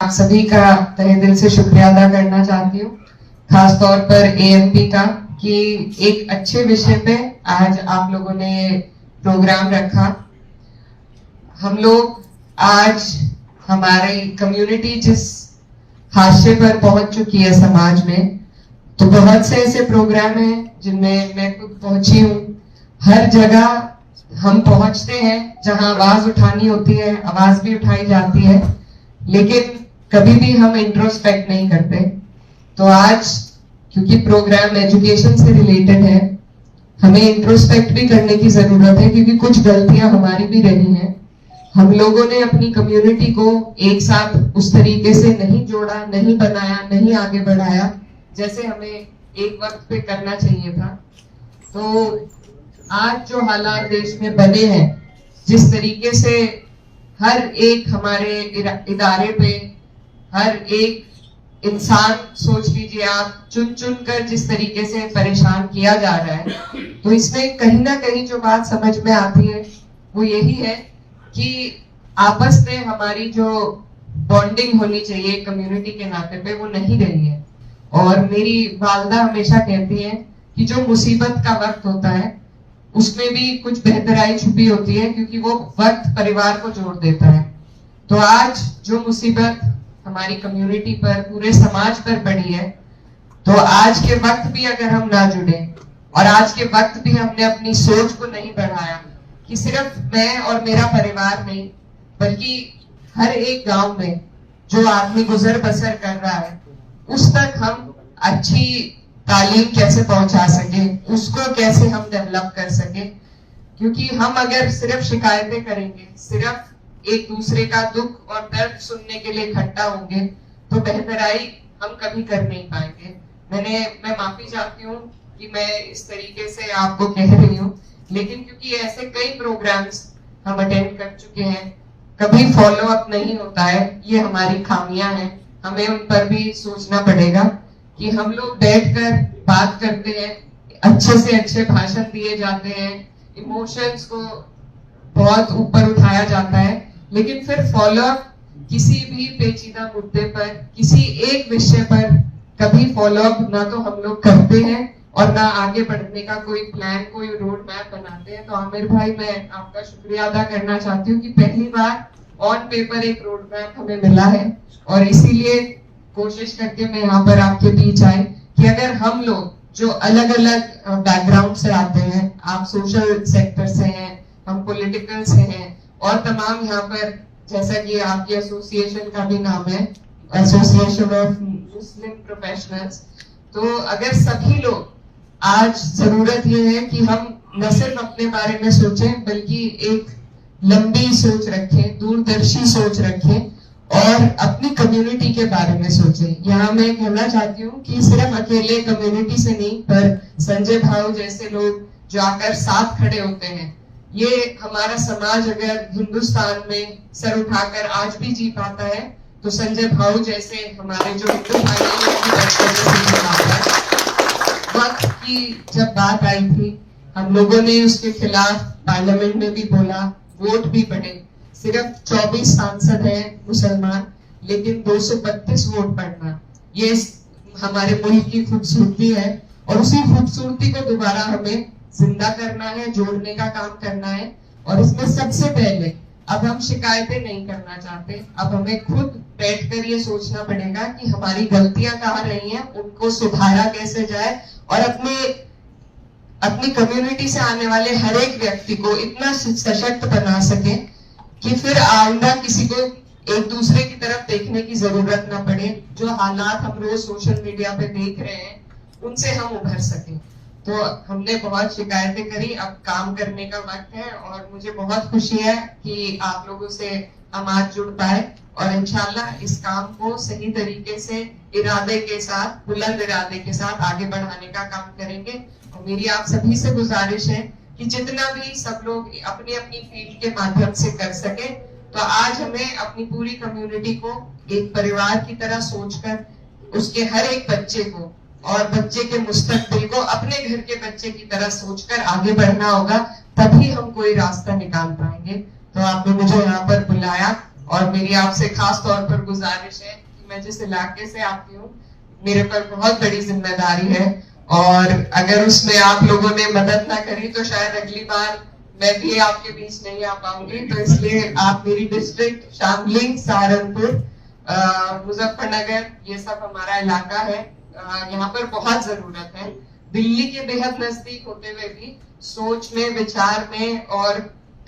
आप सभी का तहे दिल से शुक्रिया अदा करना चाहती हूँ, खासतौर पर एएमपी का कि एक अच्छे विषय पे आज आप लोगों ने प्रोग्राम रखा। हम लोग आज हमारी कम्युनिटी जिस हाशिए पर पहुंच चुकी है समाज में, तो बहुत से ऐसे प्रोग्राम हैं जिनमें मैं खुद पहुंची हूँ। हर जगह हम पहुंचते हैं जहां आवाज उठानी होती है, आवाज भी उठाई जाती है, लेकिन कभी भी हम इंट्रोस्पेक्ट नहीं करते। तो आज क्योंकि प्रोग्राम एजुकेशन से रिलेटेड है, हमें इंट्रोस्पेक्ट भी करने की जरूरत है, क्योंकि कुछ गलतियां हमारी भी रही हैं। हम लोगों ने अपनी कम्युनिटी को एक साथ उस तरीके से नहीं जोड़ा, नहीं बनाया, नहीं आगे बढ़ाया जैसे हमें एक वक्त पे करना चाहिए था। तो आज जो हालात देश में बने हैं, जिस तरीके से हर एक हमारे इदारे पे हर एक इंसान, सोच लीजिए आप, चुन चुन कर जिस तरीके से परेशान किया जा रहा है, तो इसमें कहीं ना कहीं जो बात समझ में आती है वो यही है कि आपस में हमारी जो बॉन्डिंग होनी चाहिए कम्युनिटी के नाते पे, वो नहीं रही है। और मेरी वालदा हमेशा कहती है कि जो मुसीबत का वक्त होता है उसमें भी कुछ बेहतराई छुपी होती है, क्योंकि वो वक्त परिवार को जोड़ देता है। तो आज जो मुसीबत हमारी कम्युनिटी पर, पूरे समाज पर पड़ी है, तो आज के वक्त भी अगर हम ना जुड़े और आज के वक्त भी हमने अपनी सोच को नहीं बढ़ाया कि सिर्फ मैं और मेरा परिवार नहीं, बल्कि हर एक गांव में जो आदमी गुजर बसर कर रहा है उस तक हम अच्छी तालीम कैसे पहुंचा सके, उसको कैसे हम डेवलप कर सके। क्योंकि हम अगर सिर्फ शिकायतें करेंगे, सिर्फ एक दूसरे का दुख और दर्द सुनने के लिए इकट्ठा होंगे, तो बेहतराई हम कभी कर नहीं पाएंगे। मैं माफी चाहती हूँ कि मैं इस तरीके से आपको कह रही हूँ, लेकिन क्योंकि ऐसे कई प्रोग्राम्स हम अटेंड कर चुके हैं, कभी फॉलो अप नहीं होता है, ये हमारी खामियां हैं। हमें उन पर भी सोचना पड़ेगा कि हम लोग बैठकर बात करते हैं, अच्छे से अच्छे भाषण दिए जाते हैं, इमोशंस को बहुत ऊपर उठाया जाता है, लेकिन फिर फॉलो अप किसी भी पेचीदा मुद्दे पर, किसी एक विषय पर कभी फॉलो अप ना तो हम लोग करते हैं और ना आगे बढ़ने का कोई प्लान, कोई रोड मैप बनाते हैं। तो आमिर भाई, मैं आपका शुक्रिया अदा करना चाहती हूँ कि पहली बार ऑन पेपर एक रोड मैप हमें मिला है, और इसीलिए कोशिश करके मैं यहाँ पर आपके बीच आई कि अगर हम लोग जो अलग अलग बैकग्राउंड से आते हैं, आप सोशल सेक्टर से हैं, हम पॉलिटिकल से हैं, और तमाम यहाँ पर, जैसा कि आपकी एसोसिएशन का भी नाम है, एसोसिएशन ऑफ मुस्लिम प्रोफेशनल्स, तो अगर सभी लोग, आज जरूरत ये है कि हम न सिर्फ अपने बारे में सोचें, बल्कि एक लंबी सोच रखें, दूरदर्शी सोच रखें और अपनी कम्युनिटी के बारे में सोचें। यहाँ मैं कहना चाहती हूँ कि सिर्फ अकेले कम्युनिटी से नहीं, पर संजय भाऊ जैसे लोग जो आकर साथ खड़े होते हैं, ये हमारा समाज अगर हिंदुस्तान में सर उठाकर आज भी जी पाता है, तो संजय भाऊ जैसे हमारे जो हिंदू भाई हैं, वक्त की जब बात आई थी, हम लोगों ने उसके खिलाफ पार्लियामेंट में भी बोला, वोट भी पड़े। सिर्फ 24 सांसद हैं मुसलमान, लेकिन 232 वोट पड़ना, ये हमारे मुल्क की खूबसूरती है, और उसी खूबसूरती को दोबारा हमें जिंदा करना है, जोड़ने का काम करना है। और इसमें सबसे पहले अब हम शिकायतें नहीं करना चाहते, अब हमें खुद बैठकर ये सोचना पड़ेगा कि हमारी गलतियां कहाँ रही हैं, उनको सुधारा कैसे जाए, और अपनी कम्युनिटी से आने वाले हर एक व्यक्ति को इतना सशक्त बना सके कि फिर आइंदा किसी को एक दूसरे की तरफ देखने की जरूरत ना पड़े। जो हालात हम रोज सोशल मीडिया पे देख रहे हैं, उनसे हम उभर सके। तो हमने बहुत शिकायतें करी, अब काम करने का वक्त है, और मुझे बहुत खुशी है कि आप लोगों से हम आज जुड़ पाए, और इंशाल्लाह इस काम को सही तरीके से, इरादे के साथ, बुलंद इरादे के साथ आगे बढ़ाने का काम करेंगे। और मेरी आप सभी से गुजारिश है कि जितना भी सब लोग अपनी अपनी फील्ड के माध्यम से कर सके, तो आज हमें अपनी पूरी कम्युनिटी को एक परिवार की तरह सोचकर, उसके हर एक बच्चे को और बच्चे के मुस्तकबिल को अपने घर के बच्चे की तरह सोचकर आगे बढ़ना होगा, तभी हम कोई रास्ता निकाल पाएंगे। तो आपने मुझे यहाँ पर बुलाया और मेरी आपसे खास तौर पर गुजारिश है कि मैं जिस इलाके से आती हूँ, मेरे पर बहुत बड़ी जिम्मेदारी है, और अगर उसमें आप लोगों ने मदद ना करी तो शायद अगली बार मैं भी आपके बीच नहीं आ पाऊंगी। तो इसलिए आप मेरी डिस्ट्रिक्ट शामली, सहारनपुर, मुजफ्फरनगर, ये सब हमारा इलाका है, यहाँ पर बहुत जरूरत है। दिल्ली के बेहद नजदीक होते हुए भी सोच में, विचार में और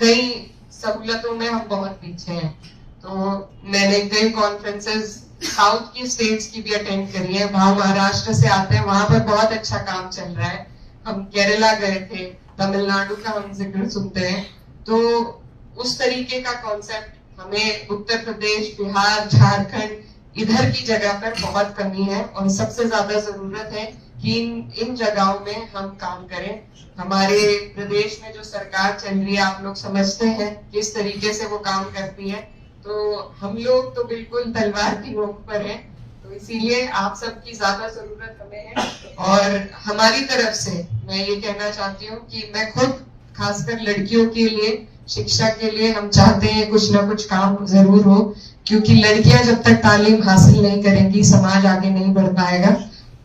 कई सहूलतों में हम बहुत पीछे हैं। तो मैंने कई कॉन्फ्रेंसेस साउथ की स्टेट्स की भी अटेंड करी है, वहां महाराष्ट्र से आते हैं, वहां पर बहुत अच्छा काम चल रहा है। हम केरला गए थे, तमिलनाडु का हम जिक्र सुनते हैं। तो उस तरीके का कॉन्सेप्ट हमें उत्तर प्रदेश, बिहार, झारखंड इधर की जगह पर बहुत कमी है, और सबसे ज्यादा जरूरत है कि इन जगहों में हम काम करें। हमारे प्रदेश में जो सरकार चल रही है, आप लोग समझते हैं किस तरीके से वो काम करती है। तो हम लोग तो बिल्कुल तलवार की नोक पर हैं, तो इसीलिए आप सबकी ज्यादा जरूरत हमें है। और हमारी तरफ से मैं ये कहना चाहती हूँ कि मैं खुद खासकर लड़कियों के लिए, शिक्षा के लिए हम चाहते हैं कुछ ना कुछ काम जरूर हो, क्योंकि लड़कियां जब तक तालीम हासिल नहीं करेंगी, समाज आगे नहीं बढ़ पाएगा।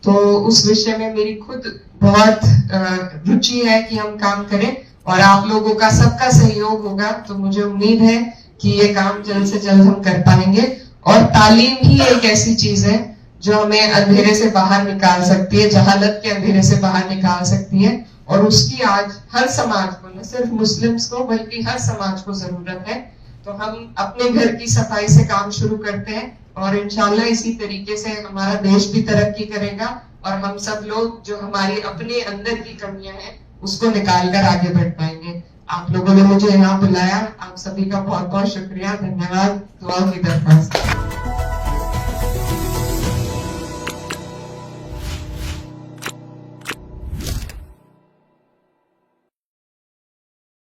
तो उस विषय में मेरी खुद बहुत रुचि है कि हम काम करें, और आप लोगों का सबका सहयोग होगा तो मुझे उम्मीद है कि ये काम जल्द से जल्द हम कर पाएंगे। और तालीम ही एक ऐसी चीज है जो हमें अंधेरे से बाहर निकाल सकती है, जहालत के अंधेरे से बाहर निकाल सकती है, और उसकी आज हर समाज को, न सिर्फ मुस्लिम्स को बल्कि हर समाज को जरूरत है। तो हम अपने घर की सफाई से काम शुरू करते हैं, और इंशाल्लाह इसी तरीके से हमारा देश भी तरक्की करेगा, और हम सब लोग जो हमारी अपने अंदर की कमियां हैं उसको निकाल कर आगे बढ़ पाएंगे। आप लोगों ने मुझे यहाँ बुलाया, आप सभी का बहुत बहुत शुक्रिया, धन्यवाद, दुआओं की दरख्वास्त।